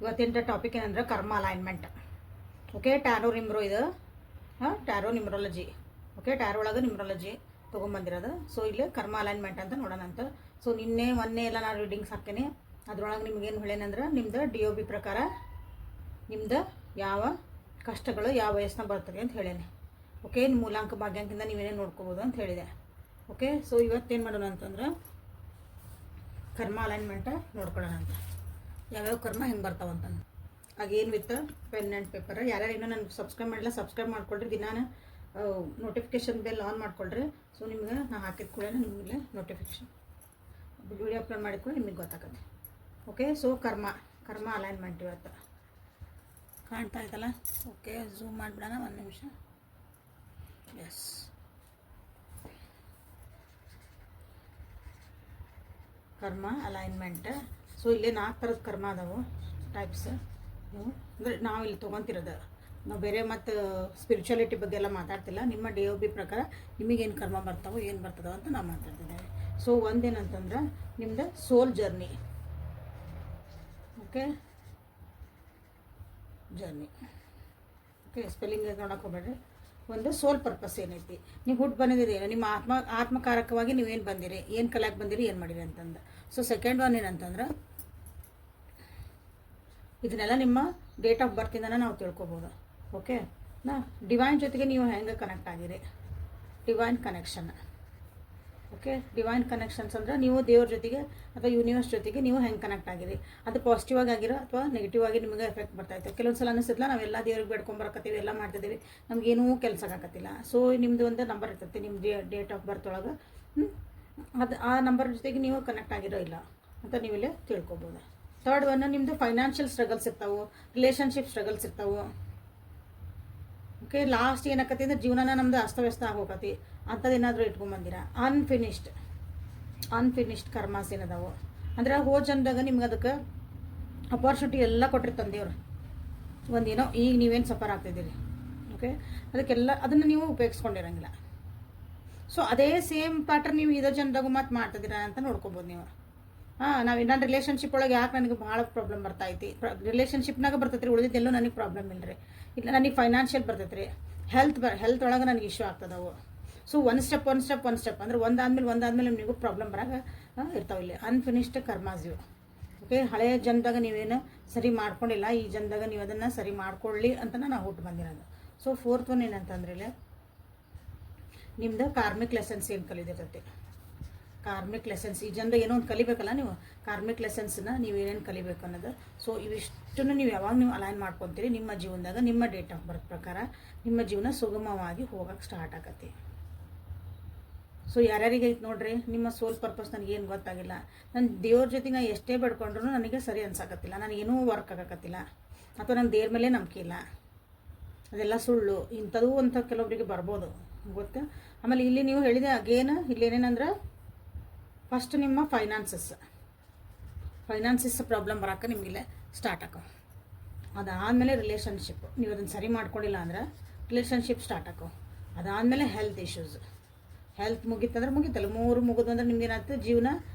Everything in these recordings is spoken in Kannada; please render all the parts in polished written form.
ಇವತ್ತಿನ ಟಾಪಿಕ್ ಏನಂದ್ರೆ ಕರ್ಮ ಅಲೈನ್ಮೆಂಟ್. ಓಕೆ, ಟ್ಯಾರೋ ನಿಮ್ರೋ ಇದು ಟ್ಯಾರೋ ನಿಮ್ರಾಲಜಿ. ಓಕೆ, ಟ್ಯಾರೋ ಒಳಗೆ ನಿಮ್ರಾಲಜಿ ತೊಗೊಂಬಂದಿರೋದು. ಸೊ ಇಲ್ಲಿ ಕರ್ಮ ಅಲೈನ್ಮೆಂಟ್ ಅಂತ ನೋಡೋಣ ಅಂತ. ಸೊ ಮೊನ್ನೆ ಎಲ್ಲ ನಾನು ರೀಡಿಂಗ್ಸ್ ಹಾಕ್ತೇನೆ. ಅದ್ರೊಳಗೆ ನಿಮ್ಗೇನು ಹೇಳೇನಂದ್ರೆ ನಿಮ್ದು DOB ಪ್ರಕಾರ ನಿಮ್ದು ಯಾವ ಕಷ್ಟಗಳು ಯಾವ ವಯಸ್ಸಿನ ಬರ್ತದೆ ಅಂತ ಹೇಳೇನೆ. ಓಕೆ, ಮೂಲಾಂಕ ಭಾಗ್ಯಾಂಕಿಂದ ನೀವೇನೇ ನೋಡ್ಕೋಬೋದು ಅಂತ ಹೇಳಿದೆ. ಓಕೆ, ಸೊ ಇವತ್ತೇನು ಮಾಡೋಣ ಅಂತಂದ್ರೆ ಕರ್ಮ ಅಲೈನ್ಮೆಂಟ್ ನೋಡ್ಕೊಳ್ಳೋಣ ಅಂತ. ಯಾವ್ಯಾವ ಕರ್ಮ ಹೆಂಗೆ ಬರ್ತಾವಂತಂದು ಆಗೇನು ವಿತ್ ಪೆನ್ ಆ್ಯಂಡ್ ಪೇಪರ್. ಯಾರ್ಯಾರು ಇನ್ನೂ ನನಗೆ ಸಬ್ಸ್ಕ್ರೈಬ್ ಮಾಡಿಲ್ಲ ಸಬ್ಸ್ಕ್ರೈಬ್ ಮಾಡ್ಕೊಳ್ರಿ. ದಿನಾನ ನೋಟಿಫಿಕೇಷನ್ ಬೆಲ್ ಆನ್ ಮಾಡ್ಕೊಳ್ರಿ. ಸೊ ನಿಮ್ಗೆ ನಾನು ಹಾಕಿದ ಕೂಡ ನಿಮಗೆ ನೋಟಿಫಿಕೇಷನ್ ವಿಡಿಯೋ ಅಪ್ಲೋಡ್ ಮಾಡಿದ ಕೂಡ ನಿಮಗೆ ಗೊತ್ತಾಗುತ್ತೆ. ಓಕೆ, ಸೊ ಕರ್ಮ ಅಲೈನ್ಮೆಂಟ್ ಇವತ್ತು ಕಾಣ್ತಾ ಇದ್ದಲ್ಲ. ಓಕೆ, ಝೂಮ್ ಮಾಡಿಬಿಡೋಣ ಒಂದು ನಿಮಿಷ. ಎಸ್, ಕರ್ಮ ಅಲೈನ್ಮೆಂಟ್. ಸೊ ಇಲ್ಲಿ 4 ಥರದ ಕರ್ಮ ಅದಾವು ಟೈಪ್ಸ್. ಅಂದರೆ ನಾವು ಇಲ್ಲಿ ತೊಗೊತಿರೋದು ನಾವು ಬೇರೆ ಮತ್ತು ಸ್ಪಿರಿಚುಯಾಲಿಟಿ ಬಗ್ಗೆ ಎಲ್ಲ ಮಾತಾಡ್ತಿಲ್ಲ. ನಿಮ್ಮ DOB ಪ್ರಕಾರ ನಿಮಗೇನು ಕರ್ಮ ಬರ್ತಾವೋ ಏನು ಬರ್ತದೋ ಅಂತ ನಾವು ಮಾತಾಡ್ತಿದ್ದೇವೆ. ಸೊ ಒಂದೇನಂತಂದ್ರೆ ನಿಮ್ಮದು soul journey. Okay, journey. Okay, spelling ನೋಡೋಕೆ ಹೋಗ್ಬೇಡ್ರಿ. ಒಂದು ಸೋಲ್ ಪರ್ಪಸ್ ಏನೈತಿ, ನೀವು ಹುಟ್ಟು ಬಂದಿದ್ದೀರಿ, ನಿಮ್ಮ ಆತ್ಮಕಾರಕವಾಗಿ ನೀವೇನು ಬಂದಿರಿ, ಏನು ಕಲಿಯಾಕೆ ಬಂದಿರಿ, ಏನು ಮಾಡಿರಿ ಅಂತಂದು. ಸೊ ಸೆಕೆಂಡ್ ಒನ್ ಏನಂತಂದ್ರೆ ಇದನ್ನೆಲ್ಲ ನಿಮ್ಮ ಡೇಟ್ ಆಫ್ ಬರ್ತಿಂದನೇ ನಾವು ತಿಳ್ಕೊಬೋದು. ಓಕೆ, ಡಿವೈನ್ ಜೊತೆಗೆ ನೀವು ಹೆಂಗೆ ಕನೆಕ್ಟ್ ಆಗಿರಿ, divine connection. Okay, divine connections ಅಂದ್ರೆ ನೀವು ದೇವ್ರ ಜೊತೆಗೆ ಅಥವಾ ಯೂನಿವರ್ಸ್ ಜೊತೆಗೆ ನೀವು ಹೆಂಗೆ ಕನೆಕ್ಟ್ ಆಗಿರಿ. ಅದು ಪಾಸಿಟಿವ್ ಆಗಿರೋ ಅಥವಾ ನೆಗೆಟಿವ್ ಆಗಿ ನಿಮಗೆ ಎಫೆಕ್ಟ್ ಬರ್ತಾಯಿತ್ತು. ಕೆಲವೊಂದು ಸಲ ಅನಿಸುತ್ತಲ್ಲ ನಾವೆಲ್ಲ ದೇವ್ರಿಗೆ ಬೇಡ್ಕೊಂಬರಕತ್ತೀವಿ, ಎಲ್ಲ ಮಾಡ್ತಿದ್ದೀವಿ, ನಮಗೇನೂ ಕೆಲಸ ಆಗಕತ್ತಿಲ್ಲ. ಸೊ ನಿಮ್ಮದು ಒಂದು ನಂಬರ್ ಇರ್ತೈತಿ ನಿಮ್ಮ ಡೇಟ್ ಆಫ್ ಬರ್ತ್ ಒಳಗೆ. ಅದು ಆ ನಂಬರ್ ಜೊತೆಗೆ ನೀವು ಕನೆಕ್ಟ್ ಆಗಿರೋ ಇಲ್ಲ ಅಂತ ನೀವಿಲ್ಲೇ ತಿಳ್ಕೊಬೋದು. ಥರ್ಡ್ ಒನ್ ನಿಮ್ಮದು ಫೈನಾನ್ಷಿಯಲ್ ಸ್ಟ್ರಗಲ್ಸ್ ಇರ್ತಾವೆ, ರಿಲೇಷನ್ಶಿಪ್ ಸ್ಟ್ರಗಲ್ಸ್ ಇರ್ತಾವೆ. ಓಕೆ, ಲಾಸ್ಟ್ ಏನಾಕತಿ ಅಂದ್ರೆ ಜೀವನನ ನಮ್ದು ಅಸ್ತವ್ಯಸ್ತ ಆಗೋಕತಿ ಅಂಥದ್ದು ಏನಾದರೂ ಇಟ್ಕೊಂಬಂದಿರ. ಅನ್ಫಿನಿಶ್ಡ್ ಕರ್ಮಾಸ್ ಏನದಾವು ಅಂದ್ರೆ ಹೋದ ಜನ್ದಾಗ ನಿಮ್ಗೆ ಅದಕ್ಕೆ ಅಪಾರ್ಚುನಿಟಿ ಎಲ್ಲ ಕೊಟ್ಟಿರ್ತಾನೆ ದೇವ್ರು. ಒಂದೇನೋ ಈಗ ನೀವೇನು ಸಫರ್ ಆಗ್ತಿದ್ದೀರಿ. ಓಕೆ, ಅದಕ್ಕೆಲ್ಲ ಅದನ್ನು ನೀವು ಉಪಯೋಗಿಸ್ಕೊಂಡಿರಂಗಿಲ್ಲ. ಸೊ ಅದೇ ಸೇಮ್ ಪ್ಯಾಟರ್ನ್ ನೀವು ಇದೇ ಜನದಾಗ ಮತ್ತೆ ಮಾಡ್ತಿದ್ದೀರಾ ಅಂತ ನೋಡ್ಕೊಬೋದು ನೀವು. ನಾನು ರಿಲೇಷನ್ಶಿಪ್ ಒಳಗೆ ಯಾಕೆ ನನಗೆ ಭಾಳ ಪ್ರಾಬ್ಲಮ್ ಬರ್ತೈತಿ, ರಿಲೇಷನ್ಶಿಪ್ನಾಗ ಬರ್ತೈತೆ ರೀ, ಉಳಿದಿದ್ದೆಲ್ಲೂ ನನಗೆ ಪ್ರಾಬ್ಲಮ್ ಇಲ್ಲ ರೀ. ಇಲ್ಲ ನನಗೆ ಫೈನಾನ್ಷಿಯಲ್ ಬರ್ತೈತೆ ರೀ, ಹೆಲ್ತ್ ಒಳಗೆ ನನಗೆ ಇಶ್ಯೂ ಆಗ್ತದವು. ಸೊ ಒನ್ ಸ್ಟೆಪ್ ಅಂದ್ರೆ ಒಂದಾದ್ಮೇಲೆ ನಿಮಗೂ ಪ್ರಾಬ್ಲಮ್ ಬರಾಗ ಇರ್ತಾವೆ ಇಲ್ಲಿ. ಅನ್ಫಿನಿಶ್ಡ್ ಕರ್ಮಾಸ್ ಇವು. ಓಕೆ, ಹಳೆಯ ಜನದಾಗ ನೀವೇನು ಸರಿ ಮಾಡ್ಕೊಂಡಿಲ್ಲ, ಈ ಜನದಾಗ ನೀವು ಅದನ್ನು ಸರಿ ಮಾಡ್ಕೊಳ್ಳಿ ಅಂತ ನಾವು ಹುಟ್ಟು ಬಂದಿರೋದು. ಸೊ ಫೋರ್ತ್ ಒನ್ ಏನಂತಂದ್ರೆ ಇಲ್ಲಿ ನಿಮ್ದು ಕಾರ್ಮಿಕ್ ಲೆಸನ್ಸ್ ಏನು ಕಲಿದಿರ್ತೈತಿ. ಕಾರ್ಮಿಕ್ ಲೆಸನ್ಸ್ ಈ ಜನದಾಗ ಏನೋ ಒಂದು ಕಲಿಬೇಕಲ್ಲ ನೀವು, ಕಾರ್ಮಿಕ್ ಲೆಸನ್ಸ್ನ ನೀವು ಏನೇನು ಕಲಿಬೇಕು ಅನ್ನೋದು. ಸೊ ಇವಿಷ್ಟನ್ನು ನೀವು ಯಾವಾಗ ನೀವು ಅಲೈನ್ ಮಾಡ್ಕೊತೀರಿ ನಿಮ್ಮ ಜೀವನದಾಗ ನಿಮ್ಮ ಡೇಟ್ ಆಫ್ ಬರ್ತ್ ಪ್ರಕಾರ ನಿಮ್ಮ ಜೀವನ ಸುಗಮವಾಗಿ ಹೋಗಕ್ಕೆ ಸ್ಟಾರ್ಟ್ ಆಗತ್ತೆ. ಸೊ ಯಾರ್ಯಾರಿಗೆ ಐತೆ ನೋಡ್ರಿ, ನಿಮ್ಮ ಸೋಲ್ ಪರ್ಪಸ್ ನನಗೇನು ಗೊತ್ತಾಗಿಲ್ಲ, ನನ್ನ ದೇವ್ರ ಜೊತೆಗೆ ನಾನು ಎಷ್ಟೇ ಬೇಡ್ಕೊಂಡ್ರು ನನಗೆ ಸರಿ ಅನ್ಸಕತ್ತಿಲ್ಲ, ನನಗೇನೂ ವರ್ಕ್ ಆಗಕತ್ತಿಲ್ಲ, ಅಥವಾ ನನ್ನ ದೇವ್ರ ಮೇಲೆ ನಂಬಿಕೆ ಇಲ್ಲ, ಅದೆಲ್ಲ ಸುಳ್ಳು ಇಂಥದ್ದು ಅಂತ ಕೆಲವೊಬ್ಬರಿಗೆ ಬರ್ಬೋದು ಗೊತ್ತಾ. ಆಮೇಲೆ ಇಲ್ಲಿ ನೀವು ಹೇಳಿದೆ ಅಗೇನ್ ಇಲ್ಲಿ ಏನೇನಂದ್ರೆ ಫಸ್ಟ್ ನಿಮ್ಮ ಫೈನಾನ್ಸಸ್ ಪ್ರಾಬ್ಲಮ್ ಬರೋಕೆ ನಿಮಗಿಲ್ಲೇ ಸ್ಟಾರ್ಟ್ ಆಕೋ. ಅದಾದಮೇಲೆ ರಿಲೇಷನ್ಶಿಪ್ ನೀವು ಅದನ್ನು ಸರಿ ಮಾಡ್ಕೊಂಡಿಲ್ಲ ಅಂದ್ರೆ ರಿಲೇಷನ್ಶಿಪ್ ಸ್ಟಾರ್ಟ್ ಆಕೋ. ಅದಾದಮೇಲೆ ಹೆಲ್ತ್ ಇಶ್ಯೂಸ್, ಹೆಲ್ತ್ ಮುಗೀತಂದ್ರೆ ಮುಗೀತಲ್ಲ, 3 ಮುಗಿದು ಅಂದ್ರೆ ನಿಮ್ಗೇನಾಗ್ತದೆ ಜೀವನ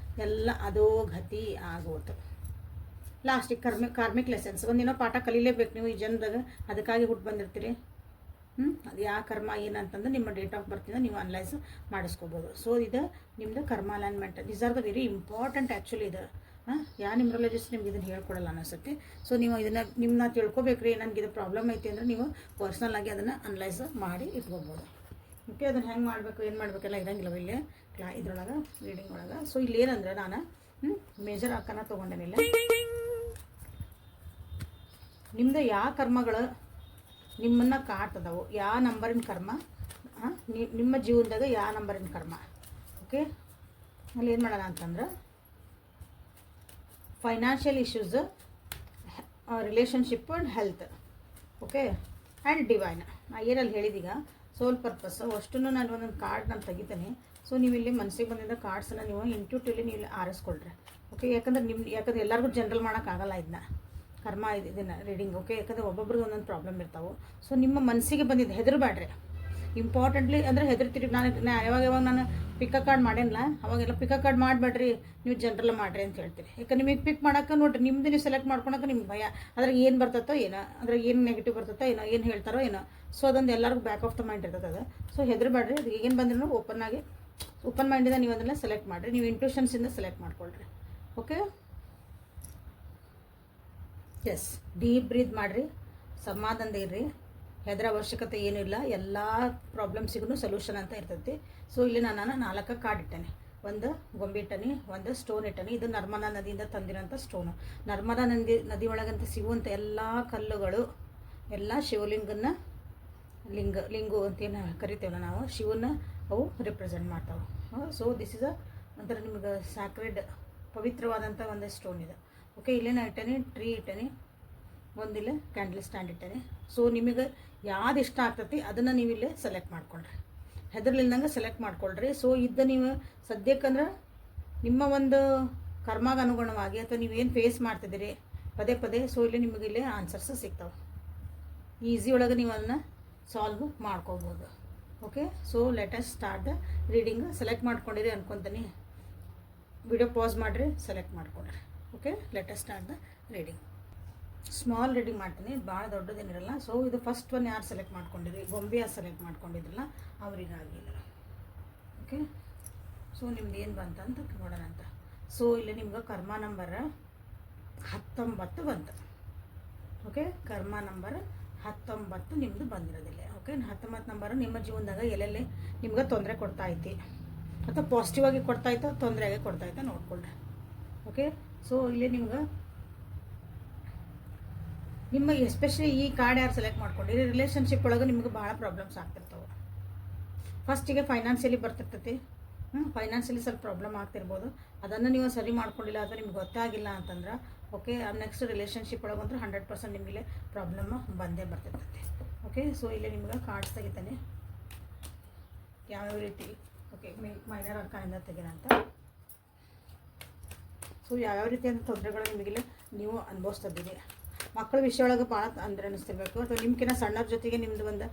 ಎಲ್ಲ ಅಧೋಗತಿ ಆಗೋತು. ಲಾಸ್ಟಿಗೆ ಕಾರ್ಮಿಕ್ ಲೆಸನ್ಸ್ ಒಂದಿನೋ ಪಾಠ ಕಲೀಲೇಬೇಕು ನೀವು ಈ ಜನದಾಗ, ಅದಕ್ಕಾಗಿ ಹುಟ್ಟು ಬಂದಿರ್ತೀರಿ. ಅದು ಯಾವ ಕರ್ಮ ಏನಂತಂದ್ರೆ ನಿಮ್ಮ ಡೇಟ್ ಆಫ್ ಬರ್ತಿಂದ ನೀವು ಅನಲೈಸ್ ಮಾಡಿಸ್ಕೋಬೋದು. ಸೊ ಇದು ನಿಮ್ಮದು ಕರ್ಮ alignment. These are the very important actually. ಇದು ಯಾವ ನ್ಯೂಮರಾಲಜಿಸ್ಟ್ ನಿಮ್ಗೆ ಇದನ್ನು ಹೇಳ್ಕೊಡಲ್ಲ ಅನಿಸುತ್ತೆ. ಸೊ ನೀವು ಇದನ್ನು ನಿಮ್ಮನ್ನ ತಿಳ್ಕೊಬೇಕ್ರಿ, ನನಗೆ ಇದು ಪ್ರಾಬ್ಲಮ್ ಐತಿ ಅಂದರೆ ನೀವು ಪರ್ಸ್ನಲ್ ಆಗಿ ಅದನ್ನು ಅನಲೈಸ್ ಮಾಡಿ ಇಟ್ಕೋಬೋದು. ಓಕೆ, ಅದನ್ನು ಹೆಂಗೆ ಮಾಡಬೇಕು ಏನು ಮಾಡಬೇಕೆಲ್ಲ ಇರೋಂಗಿಲ್ಲ ಇಲ್ಲಿ ಇದ್ರೊಳಗೆ ರೀಡಿಂಗ್ ಒಳಗೆ. ಸೊ ಇಲ್ಲಿ ಏನಂದ್ರೆ ನಾನು ಮೇಜರ್ ಆಕನ ತೊಗೊಂಡೇನಿಲ್ಲ. ನಿಮ್ಮದು ಯಾವ ಕರ್ಮಗಳು ನಿಮ್ಮನ್ನು ಕಾಡ್ತದವು, ಯಾವ ನಂಬರಿನ ಕರ್ಮ ನಿಮ್ಮ ಜೀವನದಾಗ ಯಾವ ನಂಬರಿನ ಕರ್ಮ. ಓಕೆ, ಅಲ್ಲಿ ಏನು ಮಾಡೋಣ ಅಂತಂದ್ರೆ financial issues, relationship and health. Okay, and divine. ನಾ ಏನಲ್ಲಿ ಹೇಳಿದೀಗ ಸೋಲ್ ಪರ್ಪಸ್ ಅಷ್ಟು ನಾನು ಒಂದೊಂದು ಕಾರ್ಡ್ ನಾನು ತೆಗಿತೇನೆ. ಸೊ ನೀವು ಇಲ್ಲಿ ಮನಸ್ಸಿಗೆ ಬಂದಿದ್ದ ಕಾರ್ಡ್ಸನ್ನು ನೀವು ಇಂಟ್ಯೂಟಿವ್ಲಿ ನೀವು ಇಲ್ಲಿ ಆರಿಸ್ಕೊಳ್ರಿ. ಓಕೆ, ಯಾಕಂದ್ರೆ ಎಲ್ಲರಿಗೂ ಜನರಲ್ ಮಾಡೋಕ್ಕಾಗಲ್ಲ ಇದನ್ನ ಕರ್ಮ ಇದನ್ನು ರೀಡಿಂಗ್. ಓಕೆ, ಯಾಕಂದರೆ ಒಬ್ಬೊಬ್ರಿಗೆ ಒಂದೊಂದು ಪ್ರಾಬ್ಲಮ್ ಇರ್ತಾವೆ. ಸೊ ನಿಮ್ಮ ಮನಸ್ಸಿಗೆ ಬಂದಿದ್ದು ಹೆದರಬೇಡ್ರಿ. ಇಂಪಾರ್ಟೆಂಟ್ಲಿ ಅಂದರೆ ಹೆದರ್ತೀರಿ. ನಾನು ಯಾವಾಗ ನಾನು ಪಿಕ್ಕ ಕಾರ್ಡ್ ಮಾಡೇನಲ್ಲ ಅವಾಗೆಲ್ಲ ಪಿಕ್ಕ ಕಾರ್ಡ್ ಮಾಡಬೇಡ್ರಿ, ನೀವು ಜನರಲ್ ಮಾಡಿರಿ ಅಂತ ಹೇಳ್ತೀರಿ. ಯಾಕೆ ನಿಮಗೆ ಪಿಕ್ ಮಾಡೋಕೆ ನೋಡಿರಿ, ನಿಮ್ಮದು ನೀವು ಸೆಲೆಕ್ಟ್ ಮಾಡ್ಕೊಳಕ್ಕೆ ನಿಮ್ಗೆ ಭಯ, ಅದ್ರಾಗ ಏನು ಬರ್ತತ್ತೋ ಏನೋ, ಅದ್ರಾಗ ಏನು ನೆಗೆಟಿವ್ ಬರ್ತತ್ತೋ ಏನೋ, ಏನು ಹೇಳ್ತಾರೋ ಏನೋ. ಸೊ ಅದೊಂದು ಎಲ್ಲರಿಗೂ ಬ್ಯಾಕ್ ಆಫ್ ದ ಮೈಂಡ್ ಇರ್ತದೆ ಅದು. ಸೊ ಹೆದರಬೇಡ್ರಿ, ಅದು ಏನು ಬಂದ್ರೂ ಓಪನ್ ಮೈಂಡಿಂದ ನೀವು ಅದನ್ನೆಲ್ಲ ಸೆಲೆಕ್ಟ್ ಮಾಡಿರಿ, ನೀವು ಇಂಟ್ಯೂಷನ್ಸಿಂದ ಸೆಲೆಕ್ಟ್ ಮಾಡ್ಕೊಳ್ರಿ. ಓಕೆ, ಎಸ್, ಡೀಪ್ ಬ್ರೀತ್ ಮಾಡಿರಿ, ಸಮಾಧಾನದ ಇರ್ರಿ, ಹೆದರ ಅವಶ್ಯಕತೆ ಏನೂ ಇಲ್ಲ. ಎಲ್ಲ ಪ್ರಾಬ್ಲಮ್ಸಿಗೂ ಸೊಲ್ಯೂಷನ್ ಅಂತ ಇರ್ತೈತಿ. ಸೊ ಇಲ್ಲಿ ನಾನು 4 ಕಾರ್ಡ್ ಇಟ್ಟೇನೆ, ಒಂದು ಗೊಂಬೆ ಇಟ್ಟನಿ, ಒಂದು ಸ್ಟೋನ್ ಇಟ್ಟನಿ. ಇದು ನರ್ಮದಾ ನದಿಯಿಂದ ತಂದಿರೋಂಥ ಸ್ಟೋನು. ನರ್ಮದಾ ನದಿ ಒಳಗಂತ ಸಿಗುವಂಥ ಎಲ್ಲ ಕಲ್ಲುಗಳು ಎಲ್ಲ ಶಿವಲಿಂಗನ ಲಿಂಗು ಅಂತೇನು ಕರಿತೇವಲ್ಲ ನಾವು, ಶಿವನ ಅವು ರಿಪ್ರೆಸೆಂಟ್ ಮಾಡ್ತಾವೆ. ಸೊ ದಿಸ್ ಇಸ್ ಒಂಥರ ನಿಮ್ಗೆ ಸ್ಯಾಕ್ರೆಡ್ ಪವಿತ್ರವಾದಂಥ ಒಂದು ಸ್ಟೋನ್ ಇದೆ. ಓಕೆ, ಇಲ್ಲೇನ ಇಟ್ಟೇನೆ, ಟ್ರೀ ಇಟ್ಟೇನೆ, ಒಂದಿಲ್ಲ ಕ್ಯಾಂಡಲ್ ಸ್ಟ್ಯಾಂಡ್ ಇಟ್ಟೇನೆ. ಸೊ ನಿಮಗೆ ಯಾವ್ದು ಇಷ್ಟ ಆಗ್ತೈತಿ ಅದನ್ನು ನೀವು ಇಲ್ಲೇ ಸೆಲೆಕ್ಟ್ ಮಾಡ್ಕೊಳ್ರಿ, ಹೆದರ್ಲಿಲ್ದಂಗೆ ಸೆಲೆಕ್ಟ್ ಮಾಡ್ಕೊಳ್ರಿ. ಸೊ ನೀವು ಸದ್ಯಕ್ಕಂದ್ರೆ ನಿಮ್ಮ ಒಂದು ಕರ್ಮಾಗ ಅನುಗುಣವಾಗಿ ಅಥವಾ ನೀವೇನು ಫೇಸ್ ಮಾಡ್ತಿದ್ದೀರಿ ಪದೇ ಪದೇ, ಸೊ ಇಲ್ಲಿ ನಿಮಗೆ ಇಲ್ಲೇ ಆನ್ಸರ್ಸ್ ಸಿಗ್ತಾವೆ. ಈಸಿ ಒಳಗೆ ನೀವು ಅದನ್ನು ಸಾಲ್ವ್ ಮಾಡ್ಕೋಬೋದು. Okay, so let us start the reading. Select ಮಾಡ್ಕೊಂಡಿರಿ ಅನ್ಕೊತೀನಿ, ವಿಡಿಯೋ ಪಾಸ್ ಮಾಡಿರಿ, ಸೆಲೆಕ್ಟ್ ಮಾಡ್ಕೊಂಡ್ರಿ. Okay, let us start the reading. Small reading ಮಾಡ್ತೀನಿ, ಭಾಳ ದೊಡ್ಡದೇನಿರಲ್ಲ. ಸೊ ಇದು ಫಸ್ಟ್ ಒನ್ ಯಾರು ಸೆಲೆಕ್ಟ್ ಮಾಡ್ಕೊಂಡಿರಿ, ಗೊಂಬೆ ಯಾರು ಸೆಲೆಕ್ಟ್ ಮಾಡ್ಕೊಂಡಿದ್ರಲ್ಲ ಅವರಿಗಾಗಿಲ್ಲ. ಓಕೆ, ಸೊ ನಿಮ್ದು ಏನು ಬಂತಂತ ನೋಡೋಣ ಅಂತ. ಸೊ ಇಲ್ಲಿ ನಿಮ್ಗೆ ಕರ್ಮ ನಂಬರ್ 19 ಬಂತು. ಓಕೆ, ಕರ್ಮ ನಂಬರ್ 19 ನಿಮ್ಮದು ಬಂದಿರೋದಿಲ್ಲ. ಓಕೆ, 19 ನಂಬರು ನಿಮ್ಮ ಜೀವನದಾಗ ಎಲ್ಲೆಲ್ಲಿ ನಿಮ್ಗೆ ತೊಂದರೆ ಕೊಡ್ತಾ ಐತಿ, ಅಥವಾ ಪಾಸಿಟಿವ್ ಆಗಿ ಕೊಡ್ತಾ ಇತ್ತು, ತೊಂದರೆಯಾಗಿ ಕೊಡ್ತಾ ಇತ್ತು ನೋಡ್ಕೊಳ್ರಿ. ಓಕೆ, ಸೊ ಇಲ್ಲಿ ನಿಮ್ಗೆ ನಿಮ್ಮ ಎಸ್ಪೆಷಲಿ ಈ ಕಾರ್ಡ್ ಯಾರು ಸೆಲೆಕ್ಟ್ ಮಾಡ್ಕೊಂಡಿರಿ, ರಿಲೇಷನ್ಶಿಪ್ ಒಳಗೆ ನಿಮ್ಗೆ ಭಾಳ ಪ್ರಾಬ್ಲಮ್ಸ್ ಆಗ್ತಿರ್ತವೆ. ಫಸ್ಟಿಗೆ ಫೈನಾನ್ಷಿಯಲಿ ಬರ್ತಿರ್ತೈತಿ, ಫೈನಾನ್ಷಿಯಲಿ ಸ್ವಲ್ಪ ಪ್ರಾಬ್ಲಮ್ ಆಗ್ತಿರ್ಬೋದು. ಅದನ್ನು ನೀವು ಸರಿ ಮಾಡ್ಕೊಂಡಿಲ್ಲ ಅಥವಾ ನಿಮ್ಗೆ ಗೊತ್ತಾಗಿಲ್ಲ ಅಂತಂದ್ರೆ ಓಕೆ, ನೆಕ್ಸ್ಟ್ ರಿಲೇಷನ್ಶಿಪ್ ಒಳಗೆ ಅಂದ್ರೆ 100% ನಿಮಗೆ ಪ್ರಾಬ್ಲಮ್ ಬಂದೇ ಬರ್ತಿರ್ತೈತಿ. ಓಕೆ, ಸೊ ಇಲ್ಲಿ ನಿಮ್ಗೆ ಕಾರ್ಡ್ಸ್ ತೆಗಿತಾನೆ ಯಾವ್ಯಾವ ರೀತಿ. ಓಕೆ, ಮೈನರ್ ಅರ್ಕಾನಿಂದ ತೆಗಿನ ಅಂತ. ಸೊ ಯಾವ್ಯಾವ ರೀತಿಯಾದ ತೊಂದರೆಗಳು ನಿಮಗಿಲ್ಲ ನೀವು ಅನುಭವಿಸ್ತಿದ್ದೀರಿ. ಮಕ್ಕಳ ವಿಷಯ ಒಳಗೆ ಭಾಳ ಅಂದರೆ ಅನ್ನಿಸ್ತಿರ್ಬೇಕು, ಅಥವಾ ನಿಮ್ಗಿನ್ನ ಸಣ್ಣರ ಜೊತೆಗೆ ನಿಮ್ಮದು ಒಂದು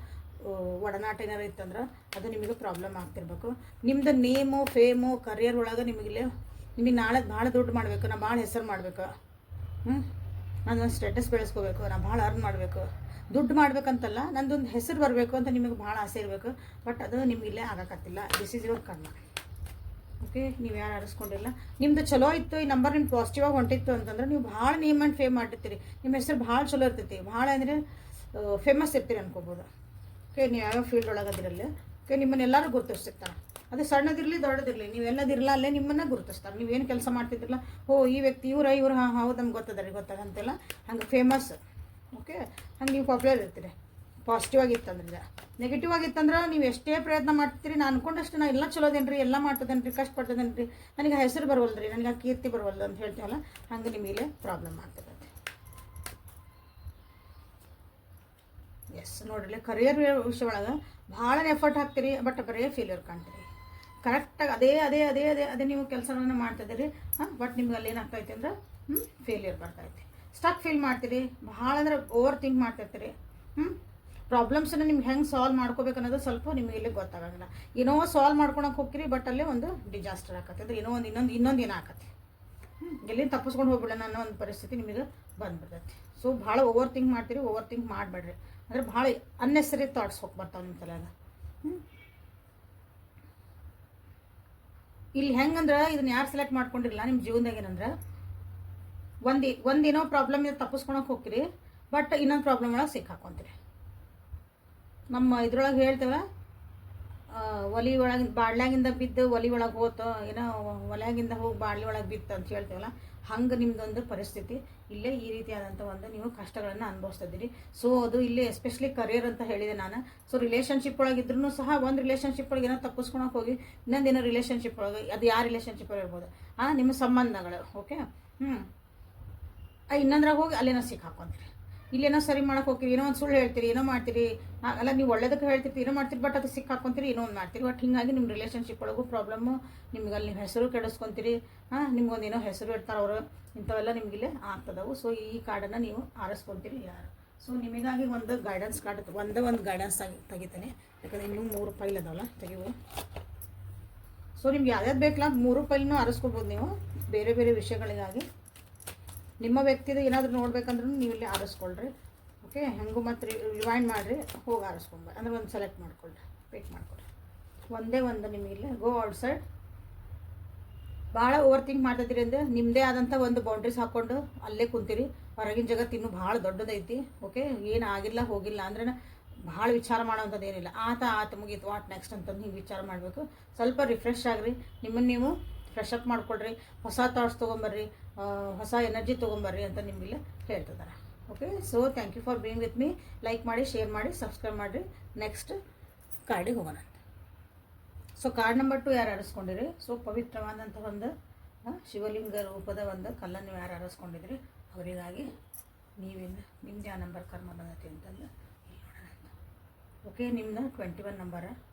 ಒಡನಾಟ ಏನಾರು ಇತ್ತಂದ್ರೆ ಅದು ನಿಮಗೆ ಪ್ರಾಬ್ಲಮ್ ಆಗ್ತಿರ್ಬೇಕು. ನಿಮ್ಮದು ನೇಮು ಫೇಮು ಕರಿಯರ್ ಒಳಗೆ ನಿಮಗೆ ನಾಳೆ ಭಾಳ ದುಡ್ಡು ಮಾಡಬೇಕು, ನಾ ಭಾಳ ಹೆಸರು ಮಾಡಬೇಕು, ನಾನೊಂದು ಸ್ಟೇಟಸ್ ಬೆಳೆಸ್ಕೋಬೇಕು, ನಾ ಭಾಳ ಅರ್ನ್ ಮಾಡಬೇಕು, ದುಡ್ಡು ಮಾಡ್ಬೇಕಂತಲ್ಲ, ನಂದೊಂದು ಹೆಸರು ಬರಬೇಕು ಅಂತ ನಿಮಗೆ ಭಾಳ ಆಸೆ ಇರಬೇಕು. ಬಟ್ ಅದು ನಿಮಗಿಲ್ಲೇ ಆಗೋಕ್ಕತ್ತಿಲ್ಲ. ದಿಸ್ ಈಸ್ ಯುವರ್ ಕರ್ಮ. ಓಕೆ, ನೀವು ಯಾರು ಅರಿಸ್ಕೊಂಡಿಲ್ಲ, ನಿಮ್ಮದು ಚಲೋ ಇತ್ತು, ಈ ನಂಬರ್ ನಿಮ್ಗೆ ಪಾಸಿಟಿವ್ ಆಗಿ ಹೊಂಟಿತ್ತು ಅಂತಂದ್ರೆ ನೀವು ಭಾಳ ನೇಮ್ ಆ್ಯಂಡ್ ಫೇಮ್ ಮಾಡಿರ್ತೀರಿ, ನಿಮ್ಮ ಹೆಸರು ಭಾಳ ಚಲೋ ಇರ್ತೈತಿ, ಭಾಳ ಅಂದರೆ ಫೇಮಸ್ ಇರ್ತೀರಿ ಅನ್ಕೋಬೋದು. ಓಕೆ, ನೀವು ಯಾವ್ಯಾವ ಫೀಲ್ಡ್ ಒಳಗದಿರಲ್ಲ. ಓಕೆ, ನಿಮ್ಮನ್ನೆಲ್ಲರೂ ಗುರುತಿಸ್ತಿರ್ತಾರೆ, ಅದು ಸಣ್ಣದಿರಲಿ ದೊಡ್ಡದಿರಲಿ, ನೀವೆಲ್ಲದಿರಲ್ಲ ಅಲ್ಲೇ ನಿಮ್ಮನ್ನು ಗುರುತಿಸ್ತಾರೆ. ನೀವೇನು ಕೆಲಸ ಮಾಡ್ತಿದ್ರಲ್ಲ, ಈ ವ್ಯಕ್ತಿ ಇವ್ರು ಹಾಂ ಹೌದು ನಮ್ಗೆ ಗೊತ್ತದ ಅಂತೆಲ್ಲ ಹಂಗೆ ಫೇಮಸ್. ಓಕೆ, ಹಂಗೆ ನೀವು ಪಾಪ್ಯುಲರ್ ಇರ್ತೀರಿ. ಪಾಸಿಟಿವ್ ಆಗಿತ್ತಂದ್ರೆ. ನೆಗೆಟಿವ್ ಆಗಿತ್ತಂದ್ರೆ ನೀವು ಎಷ್ಟೇ ಪ್ರಯತ್ನ ಮಾಡ್ತೀರಿ, ನಾನು ಅನ್ಕೊಂಡಷ್ಟು ನಾ ಎಲ್ಲ ಚಲೋದೇನ್ರಿ, ಎಲ್ಲ ಮಾಡ್ತದೇನ್ರಿ, ಕಷ್ಟಪಡ್ತದೇನ್ರಿ, ನನಗೆ ಹೆಸರು ಬರವಲ್ರಿ, ನನಗೆ ಆ ಕೀರ್ತಿ ಬರವಲ್ದು ಅಂತ ಹೇಳ್ತೀವಲ್ಲ, ಹಂಗೆ ನಿಮಗೆ ಪ್ರಾಬ್ಲಮ್ ಆಗ್ತದೆ. ಎಸ್, ನೋಡ್ರಿ, ಕರಿಯರ್ ವಿಷಯ ಒಳಗೆ ಭಾಳ ಎಫರ್ಟ್ ಹಾಕ್ತೀರಿ, ಬಟ್ ಬರೀ ಫೇಲ್ಯೂರ್ ಕಾಣ್ತೀರಿ. ಕರೆಕ್ಟಾಗಿ ಅದೇ ಅದೇ ಅದೇ ಅದೇ ಅದೇ ನೀವು ಕೆಲಸಗಳನ್ನು ಮಾಡ್ತಿದ್ದೀರಿ, ಬಟ್ ನಿಮ್ಗೆ ಅಲ್ಲಿ ಏನಾಗ್ತೈತಿ ಅಂದ್ರೆ ಫೇಲ್ಯೂರ್ ಬರ್ತೈತಿ. ಸ್ಟಕ್ ಫೀಲ್ ಮಾಡ್ತೀರಿ, ಭಾಳ ಅಂದ್ರೆ ಓವರ್ ಥಿಂಕ್ ಮಾಡ್ತಿರ್ತೀರಿ. ಪ್ರಾಬ್ಲಮ್ಸನ್ನು ನಿಮ್ಗೆ ಹೆಂಗೆ ಸಾಲ್ವ್ ಮಾಡ್ಕೋಬೇಕು ಅನ್ನೋದು ಸ್ವಲ್ಪ ನಿಮಗೆ ಇಲ್ಲಿ ಗೊತ್ತಾಗಲ್ಲ. ಏನೋ ಸಾಲ್ವ್ ಮಾಡ್ಕೊಳಕ್ಕೆ ಹೋಗ್ತೀರಿ, ಬಟ್ ಅಲ್ಲೇ ಒಂದು ಡಿಜಾಸ್ಟರ್ ಆಕತ್ತೆ, ಅಂದ್ರೆ ಏನೋ ಒಂದು ಇನ್ನೊಂದು ಏನೋ ಆಕತ್ತೆ. ಎಲ್ಲಿ ತಪ್ಪಿಸ್ಕೊಂಡು ಹೋಗ್ಬಿಡೋಣ ಅನ್ನೋ ಒಂದು ಪರಿಸ್ಥಿತಿ ನಿಮಗೆ ಬಂದ್ಬಿಡ್ತೈತಿ. ಸೊ ಭಾಳ ಓವರ್ ಥಿಂಕ್ ಮಾಡ್ತೀರಿ, ಓವರ್ ಥಿಂಕ್ ಮಾಡಬೇಡ್ರಿ. ಅಂದರೆ ಭಾಳ ಅನ್ನೆಸರಿ ಥಾಟ್ಸ್ ಹೋಗಿ ಬರ್ತಾವೆ ನಿಮ್ಮ ತಲೆಯಾಗ. ಇಲ್ಲಿ ಹೆಂಗಂದ್ರೆ ಇದನ್ನ ಯಾರು ಸೆಲೆಕ್ಟ್ ಮಾಡ್ಕೊಂಡಿರಲ್ಲ ನಿಮ್ಮ ಜೀವನದಾಗ, ಏನಂದ್ರೆ ಒಂದೇನೋ ಪ್ರಾಬ್ಲಮ್ ಇದೆ ತಪ್ಪಿಸ್ಕೊಳಕ್ಕೆ ಹೋಗ್ತೀರಿ, ಬಟ್ ಇನ್ನೊಂದು ಪ್ರಾಬ್ಲಮ್ ಒಳಗೆ ಸಿಕ್ಕಾಕೊಂತೀರಿ. ನಮ್ಮ ಇದ್ರೊಳಗೆ ಹೇಳ್ತೇವೆ, ಒಲಿ ಒಳಗೆ ಬಾಳ್ಯಾಗಿಂದ ಬಿದ್ದು ಒಲಿ ಒಳಗೆ ಹೋತು, ಏನೋ ಒಲೆಯಾಗಿಂದ ಹೋಗಿ ಬಾಳ್ಲಿ ಒಳಗೆ ಬಿತ್ತು ಅಂತ ಹೇಳ್ತೇವಲ್ಲ, ಹಂಗೆ ನಿಮ್ದೊಂದು ಪರಿಸ್ಥಿತಿ ಇಲ್ಲೇ ಈ ರೀತಿಯಾದಂಥ ಒಂದು ನೀವು ಕಷ್ಟಗಳನ್ನು ಅನುಭವಿಸ್ತಿದ್ದೀರಿ. ಸೊ ಅದು ಇಲ್ಲೇ ಎಸ್ಪೆಷಲಿ ಕರಿಯರ್ ಅಂತ ಹೇಳಿದೆ ನಾನು. ಸೊ ರಿಲೇಷನ್ಶಿಪ್ ಒಳಗಿದ್ರೂ ಸಹ ಒಂದು ರಿಲೇಷನ್ಶಿಪ್ ಒಳಗೆ ಏನೋ ತಪ್ಪಿಸ್ಕೊಳಕ್ಕೆ ಹೋಗಿ ಇನ್ನೊಂದೇನೋ ರಿಲೇಷನ್ಶಿಪ್ ಒಳಗೆ, ಅದು ಯಾವ ರಿಲೇಷನ್ಶಿಪ್ ಇರ್ಬೋದು, ನಿಮ್ಮ ಸಂಬಂಧಗಳು. ಓಕೆ, ಇನ್ನೊಂದ್ರಾಗ ಹೋಗಿ ಅಲ್ಲೇನೋ ಸಿಕ್ಕಾಕೊಂತೀರಿ, ಇಲ್ಲೇನೋ ಸರಿ ಮಾಡೋಕೆ ಹೋಗ್ತೀರಿ, ಏನೋ ಒಂದು ಸುಳ್ಳು ಹೇಳ್ತೀರಿ, ಏನೋ ಮಾಡ್ತೀರಿ, ಅಲ್ಲ ನೀವು ಒಳ್ಳೇದಕ್ಕೆ ಹೇಳ್ತಿರ್ತೀರಿ, ಏನೋ ಮಾಡ್ತೀರಿ, ಬಟ್ ಅದು ಸಿಕ್ಕಾಕೊಂತೀರಿ, ಏನೋ ಒಂದು ಮಾಡ್ತೀರಿ. ಬಟ್ ಹೀಗಾಗಿ ನಿಮ್ಮ ರಿಲೇಷನ್ಶಿಪ್ ಒಳಗೂ ಪ್ರಾಬ್ಲಮ್ಮು, ನಿಮ್ಗೆ ಅಲ್ಲಿ ನೀವು ಹೆಸರು ಕೆಡಿಸ್ಕೊತೀರಿ, ನಿಮ್ಗೊಂದೇನೋ ಹೆಸರು ಇರ್ತಾರೆ ಅವರು, ಇಂಥವೆಲ್ಲ ನಿಮಗಿಲ್ಲೇ ಆಗ್ತದವು. ಸೊ ಈ ಕಾರ್ಡನ್ನು ನೀವು ಆರಿಸ್ಕೊತೀರಿ ಯಾರು. ಸೊ ನಿಮಗಾಗಿ ಒಂದು ಗೈಡೆನ್ಸ್ ಕಾರ್ಡ್, ಒಂದು ಗೈಡೆನ್ಸ್ ತೆಗಿತಾನೆ, ಯಾಕಂದರೆ ಇನ್ನೂ 3 ಫೈಲ್ ಅದಾವಲ್ಲ ತೆಗಿವು. ಸೊ ನಿಮ್ಗೆ ಯಾವ್ಯಾವ್ದು ಬೇಕಲ್ಲ 3 ಫೈಲ್ನೂ ಆರಿಸ್ಕೋಬೋದು ನೀವು ಬೇರೆ ಬೇರೆ ವಿಷಯಗಳಿಗಾಗಿ. ನಿಮ್ಮ ವ್ಯಕ್ತಿದು ಏನಾದರೂ ನೋಡ್ಬೇಕಂದ್ರೂ ನೀವು ಇಲ್ಲಿ ಆರಿಸ್ಕೊಳ್ರಿ. ಓಕೆ, ಹೆಂಗೂ ಮತ್ತು ರಿವೈಂಡ್ ಮಾಡಿರಿ, ಹೋಗಿ ಆರಿಸ್ಕೊಂಬ ಅಂದರೆ ಒಂದು ಸೆಲೆಕ್ಟ್ ಮಾಡ್ಕೊಳ್ರಿ, ಪಿಕ್ ಮಾಡ್ಕೊಳ್ರಿ. ಒಂದೇ ಒಂದು ನಿಮಗಿಲ್ಲ ಗೋ ಔಟ್ಸೈಡ್. ಭಾಳ ಓವರ್ ಥಿಂಕ್ ಮಾಡ್ತಿದ್ದೀರಿ ಅಂದರೆ ನಿಮ್ಮದೇ ಆದಂಥ ಒಂದು ಬೌಂಡ್ರೀಸ್ ಹಾಕ್ಕೊಂಡು ಅಲ್ಲೇ ಕುಂತೀರಿ. ಹೊರಗಿನ ಜಗತ್ತು ಇನ್ನೂ ಭಾಳ ದೊಡ್ಡದೈತಿ. ಓಕೆ, ಏನು ಆಗಿಲ್ಲ ಹೋಗಿಲ್ಲ ಅಂದ್ರೆ ಭಾಳ ವಿಚಾರ ಮಾಡೋವಂಥದ್ದು ಏನಿಲ್ಲ. ಆತ ಮುಗೀತು, ವಾಟ್ ನೆಕ್ಸ್ಟ್ ಅಂತಂದು ಹಿಂಗೆ ವಿಚಾರ ಮಾಡಬೇಕು. ಸ್ವಲ್ಪ ರಿಫ್ರೆಶ್ ಆಗಿರಿ, ನಿಮ್ಮನ್ನು ನೀವು ಫ್ರೆಶ್ ಅಪ್ ಮಾಡ್ಕೊಳ್ರಿ, ಹೊಸ ಥಾಟ್ಸ್ ತೊಗೊಂಬರ್ರಿ, ಹೊಸ ಎನರ್ಜಿ ತೊಗೊಂಬರ್ರಿ ಅಂತ ನಿಮಗಿಲ್ಲ ಹೇಳ್ತಿದ್ದಾರೆ. Okay, so thank you for being with me. Like ಮಾಡಿ, ಶೇರ್ ಮಾಡಿ, ಸಬ್ಸ್ಕ್ರೈಬ್ ಮಾಡಿರಿ. ನೆಕ್ಸ್ಟ್ ಕಾರ್ಡಿಗೆ ಹೋಗೋಣ. ಸೊ ಕಾರ್ಡ್ ನಂಬರ್ 2 ಯಾರು ಆರಿಸ್ಕೊಂಡಿರಿ? ಸೊ ಪವಿತ್ರವಾದಂಥ ಒಂದು ಶಿವಲಿಂಗ ರೂಪದ ಒಂದು ಕಲ್ಲನ್ನು ಯಾರು ಆರಿಸ್ಕೊಂಡಿದ್ರಿ ಅವರಿಗಾಗಿ ನಿಮ್ದು ಯಾವ ನಂಬರ್ ಕರ್ಮ ಬಂದೈತಿ ಅಂತಂದು ಇಲ್ಲಿ ನೋಡೋಣ. ಓಕೆ, ನಿಮ್ದು 21 ನಂಬರ.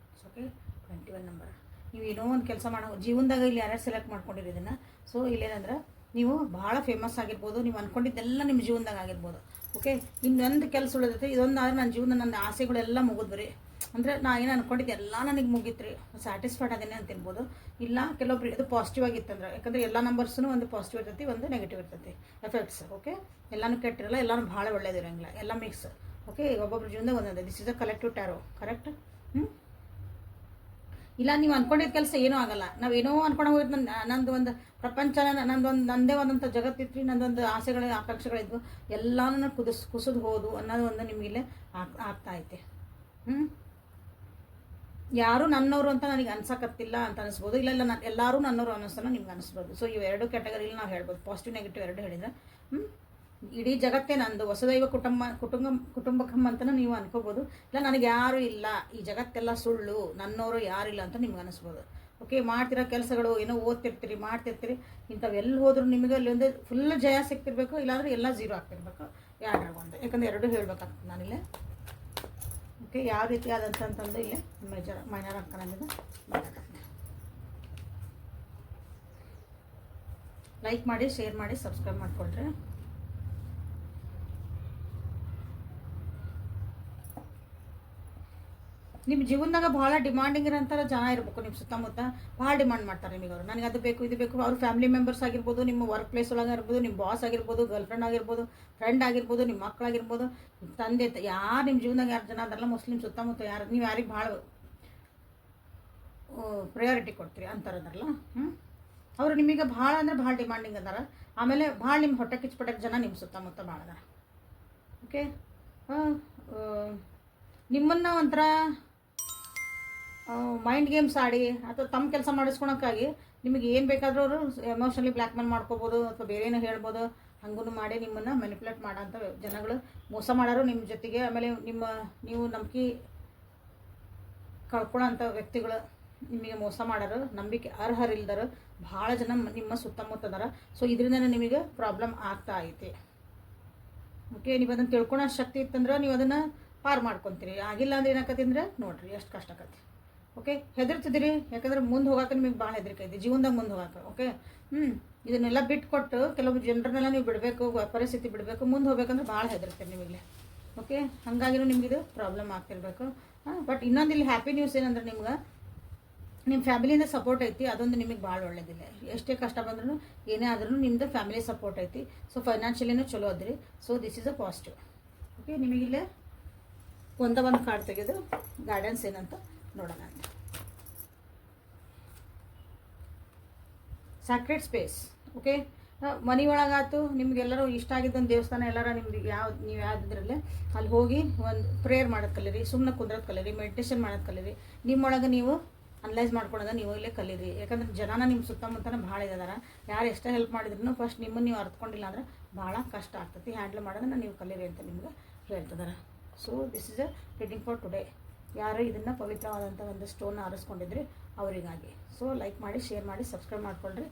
Okay, 21 number. ನೀವು ಏನೋ ಒಂದು ಕೆಲಸ ಮಾಡೋ ಜೀವನದಾಗ ಇಲ್ಲಿ ಯಾರ್ಯಾರು ಸೆಲೆಕ್ಟ್ ಮಾಡ್ಕೊಂಡಿರಿ ಇದನ್ನು. ಸೊ ಇಲ್ಲೇನಂದ್ರೆ ನೀವು ಭಾಳ ಫೇಮಸ್ ಆಗಿರ್ಬೋದು, ನೀವು ಅಂದ್ಕೊಂಡಿದ್ದೆಲ್ಲ ನಿಮ್ಮ ಜೀವನದಾಗ ಆಗಿರ್ಬೋದು. ಓಕೆ, ಇನ್ನೊಂದು ಕೆಲಸ ಉಳಿದೈತೆ, ಇದೊಂದಾದ್ರೆ ನನ್ನ ಜೀವನ, ನನ್ನ ಆಸೆಗಳೆಲ್ಲ ಮುಗಿದ್ರಿ ಅಂದರೆ ನಾ ಏನು ಅಂದ್ಕೊಂಡಿದ್ದೆ ಎಲ್ಲ ನನಗೆ ಮುಗಿತ್ರಿ, ಸ್ಯಾಟಿಸ್ಫೈಡ್ ಆಗೇನೆ ಅಂತ ಇರ್ಬೋದು. ಇಲ್ಲ ಕೆಲವೊಬ್ರು ಇದು ಪಾಸಿಟಿವ್ ಆಗಿತ್ತಂದ್ರೆ, ಯಾಕಂದರೆ ಎಲ್ಲ ನಂಬರ್ಸ್ನು ಒಂದು ಪಾಸಿಟಿವ್ ಇರ್ತೈತಿ, ಒಂದು ನೆಗೆಟಿವ್ ಇರ್ತೈತಿ ಎಫೆಕ್ಟ್ಸ್. ಓಕೆ, ಎಲ್ಲನೂ ಕೆಟ್ಟಿರಲ್ಲ, ಎಲ್ಲನೂ ಭಾಳ ಒಳ್ಳೇದಿರಂಗಿಲ್ಲ, ಎಲ್ಲ ಮಿಕ್ಸ್. ಓಕೆ, ಒಬ್ಬೊಬ್ರ ಜೀವನದಾಗ ಒಂದೊಂದು. This is a collective tarot, correct? ಇಲ್ಲ ನೀವು ಅಂದ್ಕೊಂಡಿದ್ದ ಕೆಲಸ ಏನೂ ಆಗಲ್ಲ. ನಾವೇನೋ ಅಂದ್ಕೊಂಡು ಹೋಗಿದ್ದು ನಂದು ಒಂದು ಪ್ರಪಂಚನ ನಂದೇ ಒಂದಂಥ ಜಗತ್ತಿತ್ತು, ನಂದೊಂದು ಆಸೆಗಳು ಆಕಾಂಕ್ಷೆಗಳಿದ್ವು, ಎಲ್ಲನೂ ಕುಸಿದು ಹೋದು ಅನ್ನೋದು ಒಂದು ನಿಮಗಿಲ್ಲೇ ಆಗ್ತಾ ಐತೆ. ಯಾರು ನನ್ನವರು ಅಂತ ನನಗೆ ಅನ್ಸಕತ್ತಿಲ್ಲ ಅಂತ ಅನಿಸ್ಬೋದು. ಇಲ್ಲ ಎಲ್ಲರೂ ನನ್ನವರು ಅನ್ನಿಸ್ತಾನೆ ನಿಮ್ಗೆ ಅನಿಸ್ಬೋದು. ಸೊ ಇವು 2 ಕ್ಯಾಟಗರಿಲಿ ನಾವು ಹೇಳ್ಬೋದು, ಪಾಸಿಟಿವ್ ನೆಗೆಟಿವ್ 2 ಹೇಳಿದ್ರೆ. ಇಡೀ ಜಗತ್ತೇ ನಂದು, ವಸುದೈವ ಕುಟುಂಬಕಂ ಅಂತಲೂ ನೀವು ಅನ್ಕೋಬೋದು. ಇಲ್ಲ ನನಗೆ ಯಾರೂ ಇಲ್ಲ, ಈ ಜಗತ್ತೆಲ್ಲ ಸುಳ್ಳು, ನನ್ನವರು ಯಾರಿಲ್ಲ ಅಂತ ನಿಮ್ಗೆ ಅನಿಸ್ಬೋದು. ಓಕೆ, ಮಾಡ್ತಿರೋ ಕೆಲಸಗಳು ಏನೋ ಓದ್ತಿರ್ತೀರಿ, ಮಾಡ್ತಿರ್ತೀರಿ, ಇಂಥವೆಲ್ಲಿ ಹೋದ್ರೂ ನಿಮಗೆ ಅಲ್ಲಿ ಒಂದು ಫುಲ್ ಜಯ ಸಿಗ್ತಿರ್ಬೇಕು, ಇಲ್ಲಾಂದ್ರೆ ಎಲ್ಲ ಝೀರೋ ಆಗ್ತಿರ್ಬೇಕು. ಒಂದು, ಯಾಕಂದರೆ 2 ಹೇಳ್ಬೇಕಾಗ್ತದೆ ನಾನಿಲ್ಲೇ. ಓಕೆ, ಯಾವ ರೀತಿ ಆದಂತಂದು ಇಲ್ಲೇ ಮೈನರ್ ಅಕ್ಕನಿಂದ ಮಾಡೋಣ. ಲೈಕ್ ಮಾಡಿ, ಶೇರ್ ಮಾಡಿ, ಸಬ್ಸ್ಕ್ರೈಬ್ ಮಾಡ್ಕೊಳ್ರಿ. ನಿಮ್ಮ ಜೀವನದಾಗ ಭಾಳ ಡಿಮಾಂಡಿಂಗ್ ಇರೋಂಥ ಜನ ಇರಬೇಕು. ನಿಮ್ಮ ಸುತ್ತಮುತ್ತ ಭಾಳ ಡಿಮಾಂಡ್ ಮಾಡ್ತಾರೆ ನಿಮಗೆ. ಅವರು ನನಗೆ ಅದು ಬೇಕು ಇದು ಬೇಕು. ಅವ್ರ ಫ್ಯಾಮಿಲಿ ಮೆಂಬರ್ಸ್ ಆಗಿರ್ಬೋದು, ನಿಮ್ಮ ವರ್ಕ್ ಪ್ಲೇಸ್ ಒಳಗೆ ಇರ್ಬೋದು, ನಿಮ್ಮ ಬಾಸ್ ಆಗಿರ್ಬೋದು, ಗರ್ಲ್ ಫ್ರೆಂಡ್ ಆಗಿರ್ಬೋದು, ಫ್ರೆಂಡ್ ಆಗಿರ್ಬೋದು, ನಿಮ್ಮ ಮಕ್ಕಳಾಗಿರ್ಬೋದು, ತಂದೆ ಯಾರು ನಿಮ್ಮ ಜೀವನದಾಗ ಯಾರು ಜನ ಅದರಲ್ಲ ಮುಸ್ಲಿಮ್ ಸುತ್ತಮುತ್ತ ಯಾರು ನೀವು ಯಾರಿಗೆ ಭಾಳ ಪ್ರಯಾರಿಟಿ ಕೊಡ್ತೀರಿ ಅಂತಾರದ್ರಲ್ಲ. ಅವರು ನಿಮಗೆ ಭಾಳ ಅಂದರೆ ಭಾಳ ಡಿಮಾಂಡಿಂಗ್ ಅದಾರ. ಆಮೇಲೆ ಭಾಳ ನಿಮ್ಮ ಹೊಟ್ಟೆ ಕಿಚ್ಚಪಟ್ಟೆ ಜನ ನಿಮ್ಮ ಸುತ್ತಮುತ್ತ ಭಾಳ ಅದಾರ. ಓಕೆ, ನಿಮ್ಮನ್ನು ಒಂಥರ ಮೈಂಡ್ ಗೇಮ್ಸ್ ಆಡಿ ಅಥವಾ ತಮ್ಮ ಕೆಲಸ ಮಾಡಿಸ್ಕೊಳಕ್ಕಾಗಿ ನಿಮಗೆ ಏನು ಬೇಕಾದರೂ ಅವರು ಎಮೋಷನಲಿ ಬ್ಲ್ಯಾಕ್ ಮೇಲ್ ಮಾಡ್ಕೋಬೋದು, ಅಥವಾ ಬೇರೆ ಏನೋ ಹೇಳ್ಬೋದು. ಹಂಗೂ ಮಾಡಿ ನಿಮ್ಮನ್ನು ಮ್ಯಾನಿಪ್ಯುಲೇಟ್ ಮಾಡೋಂಥ ಜನಗಳು, ಮೋಸ ಮಾಡೋರು ನಿಮ್ಮ ಜೊತೆಗೆ. ಆಮೇಲೆ ನೀವು ನಂಬಿಕೆ ಕಳ್ಕೊಳ್ಳೋಂಥ ವ್ಯಕ್ತಿಗಳು, ನಿಮಗೆ ಮೋಸ ಮಾಡೋರು, ನಂಬಿಕೆ ಅರ್ಹರಿಲ್ದರು ಭಾಳ ಜನ ನಿಮ್ಮ ಸುತ್ತಮುತ್ತ ಅದಾರ. ಸೊ ಇದರಿಂದ ನಿಮಗೆ ಪ್ರಾಬ್ಲಮ್ ಆಗ್ತಾ ಐತಿ. ಓಕೆ, ನೀವು ಅದನ್ನು ತಿಳ್ಕೊಳೋ ಶಕ್ತಿ ಇತ್ತಂದ್ರೆ ನೀವು ಅದನ್ನು ಪಾರು ಮಾಡ್ಕೊತೀರಿ. ಆಗಿಲ್ಲ ಅಂದ್ರೆ ಏನಾಕತಿ ಅಂದ್ರೆ ನೋಡಿರಿ ಎಷ್ಟು ಕಷ್ಟ ಆಕತಿ. ಓಕೆ, ಹೆದರ್ತಿದ್ದೀರಿ, ಯಾಕಂದ್ರೆ ಮುಂದೆ ಹೋಗೋಕೆ ನಿಮಗೆ ಭಾಳ ಹೆದರಿಕೆ ಐತಿ ಜೀವನದಾಗ ಮುಂದೆ ಹೋಗೋಕೆ. ಓಕೆ, ಇದನ್ನೆಲ್ಲ ಬಿಟ್ಕೊಟ್ಟು ಕೆಲವೊಬ್ಬರು ಜನರನ್ನೆಲ್ಲ ನೀವು ಬಿಡಬೇಕು, ಪರಿಸ್ಥಿತಿ ಬಿಡಬೇಕು, ಮುಂದೆ ಹೋಗ್ಬೇಕಂದ್ರೆ ಭಾಳ ಹೆದರ್ತೀರಿ ನಿಮಗೆ. ಓಕೆ, ಹಾಗಾಗಿನೂ ನಿಮಗಿದು ಪ್ರಾಬ್ಲಮ್ ಆಗ್ತಿರ್ಬೇಕು. ಬಟ್ ಇನ್ನೊಂದು ಇಲ್ಲಿ ಹ್ಯಾಪಿ ನ್ಯೂಸ್ ಏನಂದ್ರೆ ನಿಮ್ಗೆ ನಿಮ್ಮ ಫ್ಯಾಮಿಲಿಯಿಂದ ಸಪೋರ್ಟ್ ಐತಿ, ಅದೊಂದು ನಿಮಗೆ ಭಾಳ ಒಳ್ಳೇದಿಲ್ಲ. ಎಷ್ಟೇ ಕಷ್ಟ ಬಂದ್ರೂ ಏನೇ ಆದ್ರೂ ನಿಮ್ಮದು ಫ್ಯಾಮಿಲಿ ಸಪೋರ್ಟ್ ಐತಿ. ಸೊ ಫೈನಾನ್ಷಿಯಲಿನೂ ಚಲೋ ಅದ್ರಿ. So this is a positive. Okay, ನಿಮಗಿಲ್ಲೇ ಒಂದು ಕಾರ್ಡ್ ತೆಗೆದು ಗೈಡೆನ್ಸ್ ಏನಂತ ನೋಡೋಣ. Sacred space. ಓಕೆ, ಮನೆ ಒಳಗಾಯ್ತು ನಿಮಗೆಲ್ಲರೂ ಇಷ್ಟ ಆಗಿದ್ದೊಂದು ದೇವಸ್ಥಾನ ಎಲ್ಲರ ನಿಮ್ಗೆ ನೀವು ಯಾವುದ್ರಲ್ಲೇ ಅಲ್ಲಿ ಹೋಗಿ ಒಂದು ಪ್ರೇಯರ್ ಮಾಡೋದು ಕಲೀರಿ, ಸುಮ್ಮನೆ ಕುಂದ್ರೋದು ಕಲೀರಿ, ಮೆಡಿಟೇಷನ್ ಮಾಡೋದು ಕಲೀರಿ. ನಿಮ್ಮೊಳಗೆ ನೀವು ಅನಲೈಸ್ ಮಾಡ್ಕೊಳ್ಳೋದು ನೀವು ಇಲ್ಲೇ ಕಲೀರಿ. ಯಾಕಂದ್ರೆ ಜನನ ನಿಮ್ಮ ಸುತ್ತಮುತ್ತನೇ ಭಾಳ ಇದಾರೆ. ಯಾರು ಎಷ್ಟೇ ಹೆಲ್ಪ್ ಮಾಡಿದ್ರು ಫಸ್ಟ್ ನಿಮ್ಮನ್ನು ನೀವು ಅರ್ಥಕೊಂಡಿಲ್ಲ ಅಂದ್ರೆ ಭಾಳ ಕಷ್ಟ ಆಗ್ತೈತಿ. ಹ್ಯಾಂಡಲ್ ಮಾಡೋದನ್ನು ನೀವು ಕಲೀರಿ ಅಂತ ನಿಮ್ಗೆ ಹೇಳ್ತಿದ್ದಾರೆ. So this is a reading for today. ಯಾರು ಇದನ್ನು ಪವಿತ್ರವಾದಂಥ ಒಂದು ಸ್ಟೋನ್ ಆರಿಸ್ಕೊಂಡಿದ್ರಿ ಅವರಿಗಾಗಿ. ಸೊ ಲೈಕ್ ಮಾಡಿ, ಶೇರ್ ಮಾಡಿ, ಸಬ್ಸ್ಕ್ರೈಬ್ ಮಾಡ್ಕೊಳ್ರಿ.